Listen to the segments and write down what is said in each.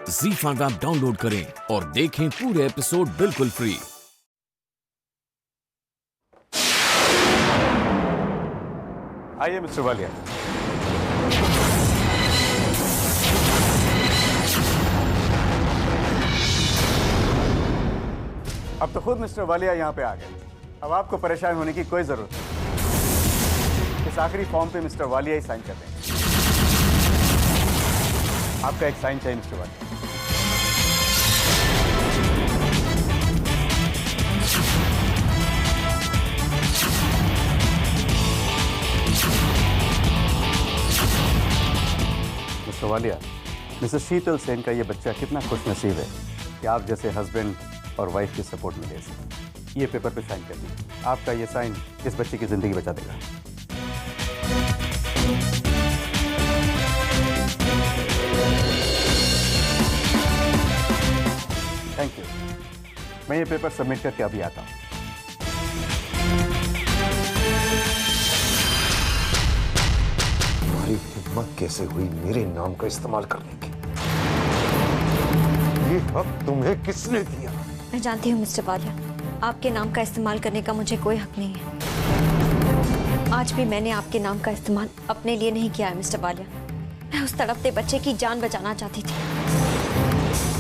ZEE5 app download करें और देखें पूरे एपिसोड बिल्कुल फ्री। आइए मिस्टर वालिया। अब तो खुद मिस्टर वालिया यहाँ पे आ गए। अब आपको परेशान होने की कोई जरूरत नहीं। इस आखिरी फॉर्म पे मिस्टर वालिया ही साइन कर देंगे। आपका एक साइन चाहिए Mr Walia. Mr Walia, Mrs Sheetal Sen का ये बच्चा कितना खुशनसीब है कि आप जैसे हस्बैंड और वाइफ की सपोर्ट मिले इसे। ये पेपर पे साइन कर दीजिए। आपका ये साइन इस बच्चे की जिंदगी बचा देगा। Thank you. मैं ये पेपर सबमिट करके अभी आता हूँ। तुम्हारी हिम्मत कैसे हुई मेरे नाम का इस्तेमाल करने की? ये हक तुम्हें किसने दिया? मैं जानती हूँ मिस्टर वालिया, आपके नाम का इस्तेमाल करने का मुझे कोई हक नहीं है। आज भी मैंने आपके नाम का इस्तेमाल अपने लिए नहीं किया है मिस्टर वालिया। मैं उस तड़पते बच्चे की जान बचाना चाहती थी।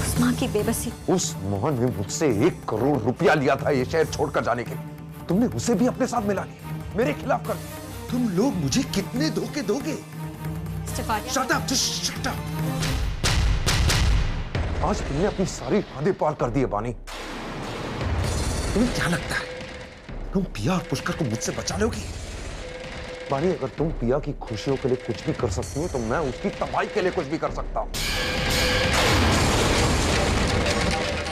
उस माँ की बेबसी। उस मोहन ने मुझसे 1 करोड़ रुपया लिया था ये शहर छोड़कर जाने के लिए। तुमने उसे भी अपने साथ मिला लिया, मेरे खिलाफ कर दिया। तुम लोग मुझे कितने धोखे दोगे? Shut up, just shut up. आज तुमने अपनी सारी हदें पार कर दी है बानी। तुम्हें क्या लगता है तुम पिया और पुष्कर को मुझसे बचा लोगी? बानी, अगर तुम पिया की खुशियों के लिए कुछ भी कर सकती हो तो मैं उसकी तबाही के लिए कुछ भी कर सकता हूं।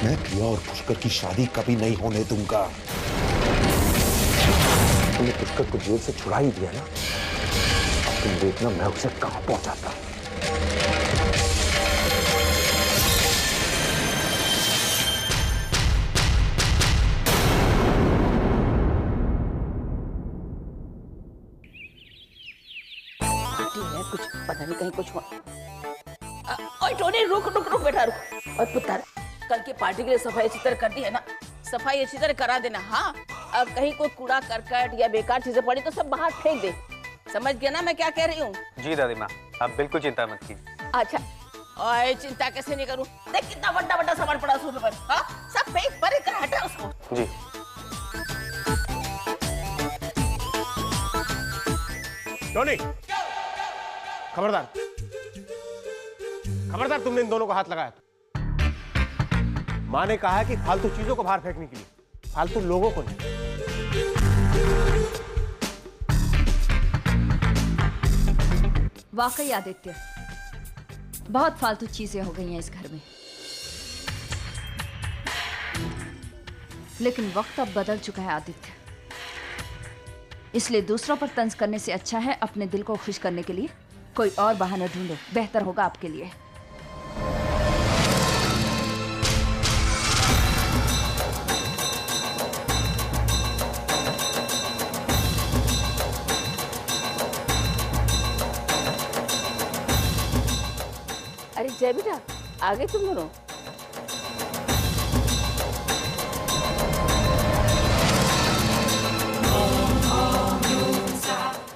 मैं पिया और पुष्कर की शादी कभी नहीं होने दूंगा। तुमने पुष्कर को जेल से छुड़ा ही दिया ना, तुम देखना मैं उसे कहां पहुंचाता। कुछ पता नहीं, कहीं कुछ हुआ। ओए टोनी, रुक रुक रुक बेटा रुक। और पुत्र, कल की पार्टी के लिए सफाई अच्छी तरह कर दी है ना? सफाई अच्छी तरह करा देना। हाँ, अब कहीं कोई कूड़ा करकट या बेकार चीजें पड़ी तो सब बाहर फेंक दे। समझ गया ना मैं क्या कह रही हूँ? जी दादी माँ, आप बिल्कुल चिंता मत कीजिए। अच्छा, और चिंता कैसे नहीं करूँ? देख कितना बड़ा बड़ा सामान पड़ा सोफे पर। हाँ, सब फेंक परे कर, हटा उसको। जी। टोनी, खबरदार खबरदार, तुमने इन दोनों को हाथ लगाया था। माँ ने कहा है कि फालतू चीजों को बाहर फेंकने के लिए, फालतू लोगों को नहीं। वाकई आदित्य, बहुत फालतू चीजें हो गई हैं इस घर में। लेकिन वक्त अब बदल चुका है आदित्य, इसलिए दूसरों पर तंज करने से अच्छा है अपने दिल को खुश करने के लिए कोई और बहाना ढूंढो, बेहतर होगा आपके लिए। अरे जय बेटा, आ गए तुम दोनों?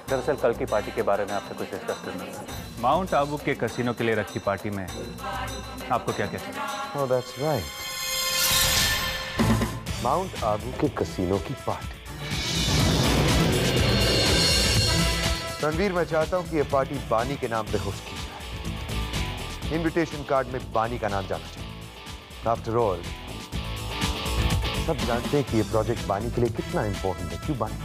दरअसल कल की पार्टी के बारे में आपसे कुछ डिस्कस करना था। माउंट आबू के कैसीनो के लिए रखी पार्टी में आपको क्या कहते हैं? Oh, that's right. Mount Abu के कैसीनो की पार्टी। रणवीर, मैं चाहता हूं कि यह पार्टी बानी के नाम पे होस्ट की जाए। इनविटेशन कार्ड में बानी का नाम जाना चाहिए। आफ्टर ऑल, सब जानते हैं कि यह प्रोजेक्ट बानी के लिए कितना इंपॉर्टेंट है। क्यों बानी?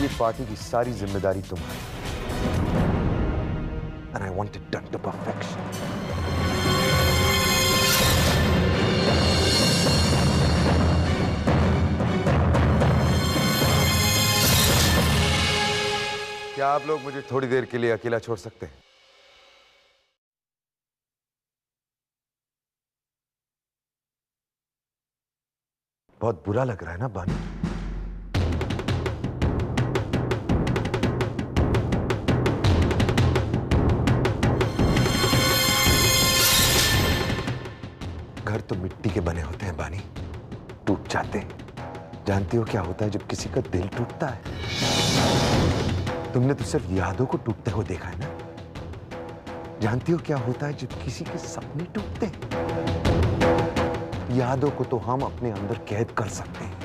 ये पार्टी की सारी जिम्मेदारी तुम्हारी। And I want it done to perfection. क्या आप लोग मुझे थोड़ी देर के लिए अकेला छोड़ सकते हैं? बहुत बुरा लग रहा है ना बानी? तो मिट्टी के बने होते हैं बानी, टूट जाते हैं। जानती हो क्या होता है जब किसी का दिल टूटता है? तुमने तो सिर्फ यादों को टूटते हुए देखा है ना। जानती हो क्या होता है जब किसी के सपने टूटते हैं? यादों को तो हम अपने अंदर कैद कर सकते हैं।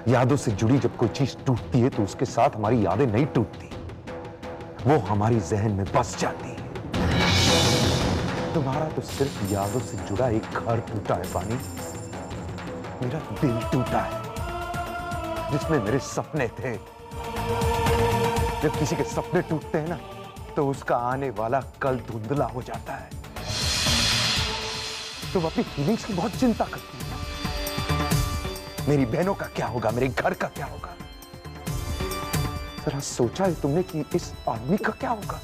यादों से जुड़ी जब कोई चीज टूटती है तो उसके साथ हमारी यादें नहीं टूटती, वो हमारी जहन में बस जाती है। तुम्हारा तो सिर्फ यादों से जुड़ा एक घर टूटा है बानी, मेरा दिल टूटा है जिसमें मेरे सपने थे। जब किसी के सपने टूटते हैं ना तो उसका आने वाला कल धुंधला हो जाता है। तुम अपनी फीलिंग्स की बहुत चिंता करती हो। मेरी बहनों का क्या होगा, मेरे घर का क्या होगा? जरा सोचा है तुमने कि इस आदमी का क्या होगा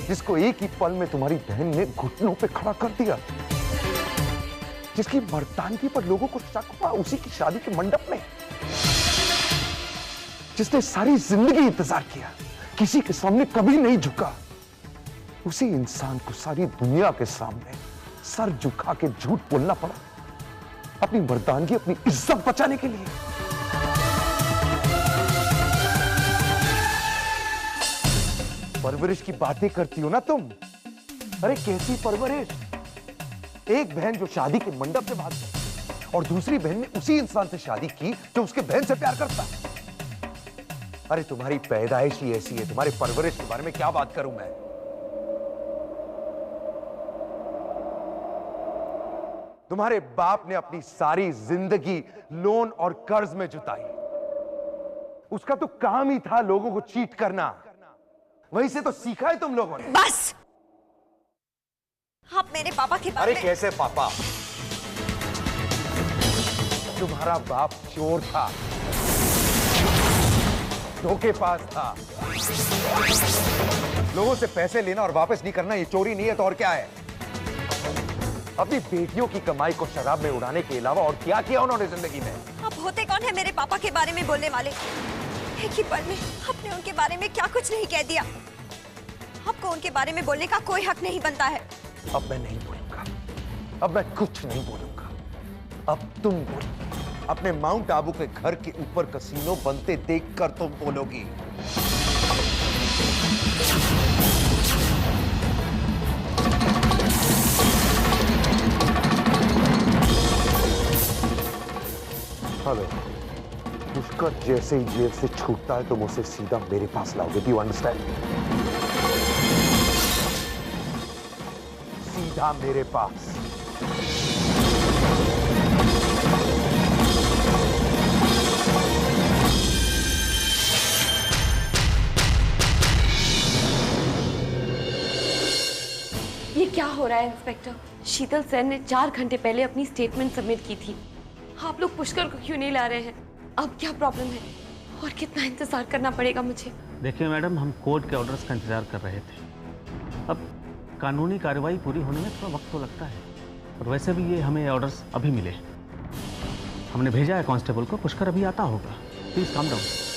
जिसको एक ही पल में तुम्हारी बहन ने घुटनों पे खड़ा कर दिया, जिसकी मर्दानगी पर लोगों को शक हुआ उसी की शादी के मंडप में, जिसने सारी जिंदगी इंतजार किया, किसी के सामने कभी नहीं झुका, उसी इंसान को सारी दुनिया के सामने सर झुका के झूठ बोलना पड़ा अपनी मर्दानगी, अपनी इज्जत बचाने के लिए। परवरिश की बातें करती हो ना तुम। अरे कैसी परवरिश? एक बहन जो शादी के मंडप से भाग गई और दूसरी बहन ने उसी इंसान से शादी की जो उसके बहन से प्यार करता है। अरे तुम्हारी पैदाइश ही ऐसी है, तुम्हारी परवरिश के बारे में क्या बात करूं मैं। तुम्हारे बाप ने अपनी सारी जिंदगी लोन और कर्ज में जुताई। उसका तो काम ही था लोगों को चीट करना, वहीं से तो सीखा है तुम लोगों ने। बस आप मेरे पापा के बारे अरे कैसे पापा? तुम्हारा बाप चोर था, धोखेबाज था। लोगों से पैसे लेना और वापस नहीं करना ये चोरी नहीं है तो और क्या है? अपनी बेटियों की कमाई को शराब में उड़ाने के अलावा और क्या किया उन्होंने जिंदगी में? आप होते कौन है मेरे पापा के बारे में बोलने वाले? एक ही पल में आपने उनके बारे में क्या कुछ नहीं कह दिया। आपको उनके बारे में बोलने का कोई हक नहीं बनता है। अब मैं नहीं बोलूंगा, अब मैं कुछ नहीं बोलूंगा। अब तुम बोलोगी। अपने माउंट आबू के घर के ऊपर कसीनो बनते देखकर तुम बोलोगी। हेलो, पुष्कर जैसे ही जेल से छूटता है तुम उसे सीधा मेरे पास लाओगे। Do you understand? सीधा मेरे पास। ये क्या हो रहा है इंस्पेक्टर? शीतल सेन ने 4 घंटे पहले अपनी स्टेटमेंट सबमिट की थी। आप लोग पुष्कर को क्यों नहीं ला रहे हैं? अब क्या प्रॉब्लम है और कितना इंतजार करना पड़ेगा मुझे? देखिए मैडम, हम कोर्ट के ऑर्डर्स का इंतजार कर रहे थे। अब कानूनी कार्रवाई पूरी होने में थोड़ा वक्त तो लगता है, और वैसे भी ये हमें ऑर्डर्स अभी मिले। हमने भेजा है कांस्टेबल को, पुष्कर अभी आता होगा। Please calm down.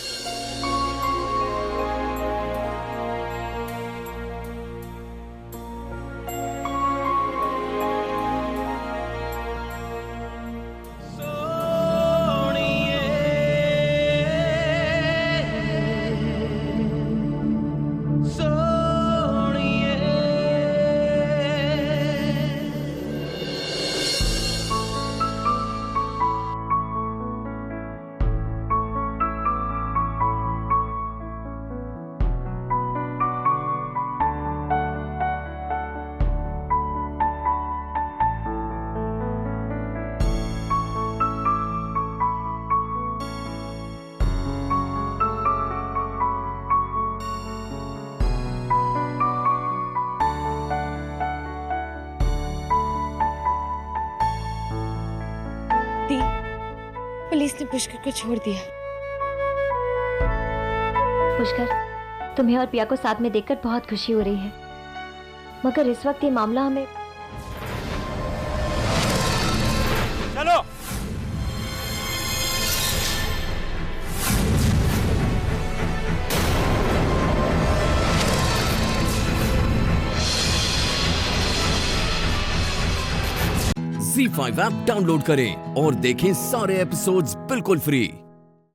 पुलिस ने पुष्कर को छोड़ दिया। पुष्कर, तुम्हें और पिया को साथ में देखकर बहुत खुशी हो रही है, मगर इस वक्त ये मामला हमें चलो। ZEE5 ऐप डाउनलोड करें और देखें सारे एपिसोड्स बिल्कुल फ्री।